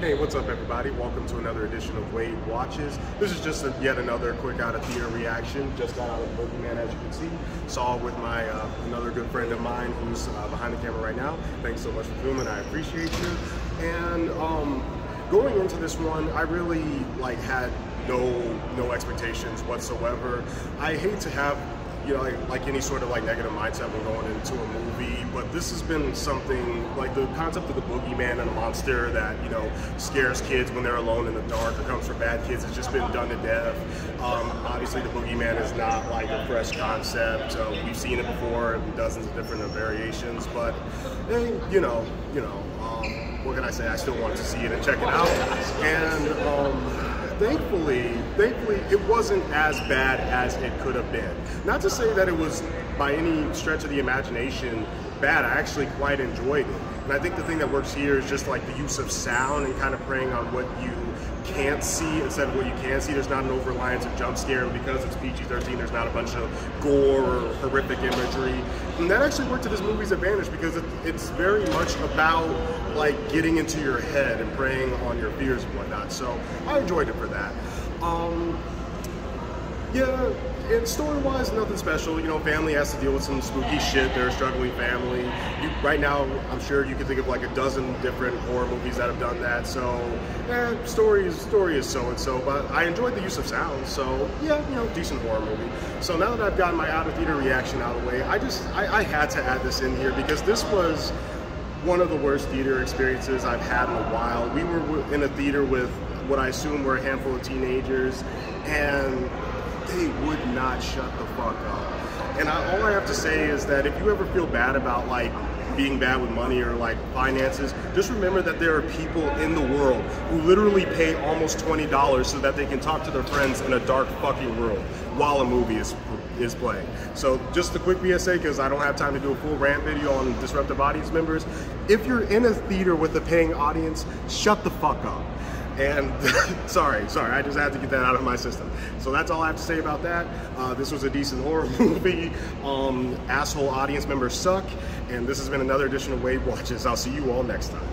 Hey, what's up everybody? Welcome to another edition of Wade Watches. This is just yet another quick out of theater reaction. Just got out of Boogeyman, as you can see. Saw it with my another good friend of mine who's behind the camera right now. Thanks so much for filming, I appreciate you. And going into this one, I really had no expectations whatsoever. I hate to have like any sort of negative mindset when going into a movie, but this has been something like the concept of the boogeyman and a monster that scares kids when they're alone in the dark or comes for bad kids has just been done to death. Obviously the boogeyman is not like a fresh concept. We've seen it before in dozens of different variations, but what can I say? I still wanted to see it and check it out, and thankfully it wasn't as bad as it could have been. Not to say that it was by any stretch of the imagination bad. I actually quite enjoyed it, and I think the thing that works here is just like the use of sound and kind of preying on what you can't see instead of what you can see. There's not an over-reliance of jump scare, and because it's PG-13 there's not a bunch of gore or horrific imagery, and that actually worked to this movie's advantage because it's very much about getting into your head and preying on your fears and whatnot. So I enjoyed it for that. Yeah, and story-wise, nothing special. Family has to deal with some spooky shit. They're a struggling family. Right now, I'm sure you can think of a dozen different horror movies that have done that. So, story is so-and-so, but I enjoyed the use of sound. So, yeah, decent horror movie. So now that I've gotten my out-of-theater reaction out of the way, I had to add this in here because this was one of the worst theater experiences I've had in a while. We were in a theater with what I assume were a handful of teenagers, and they would not shut the fuck up. And all I have to say is that if you ever feel bad about being bad with money or finances, just remember that there are people in the world who literally pay almost $20 so that they can talk to their friends in a dark fucking room while a movie is playing. So just a quick PSA, because I don't have time to do a full rant video on disruptive audience members. If you're in a theater with a paying audience, shut the fuck up. And sorry, I just had to get that out of my system. So that's all I have to say about that. This was a decent horror movie. Asshole audience members suck. And this has been another edition of Wade Watches. I'll see you all next time.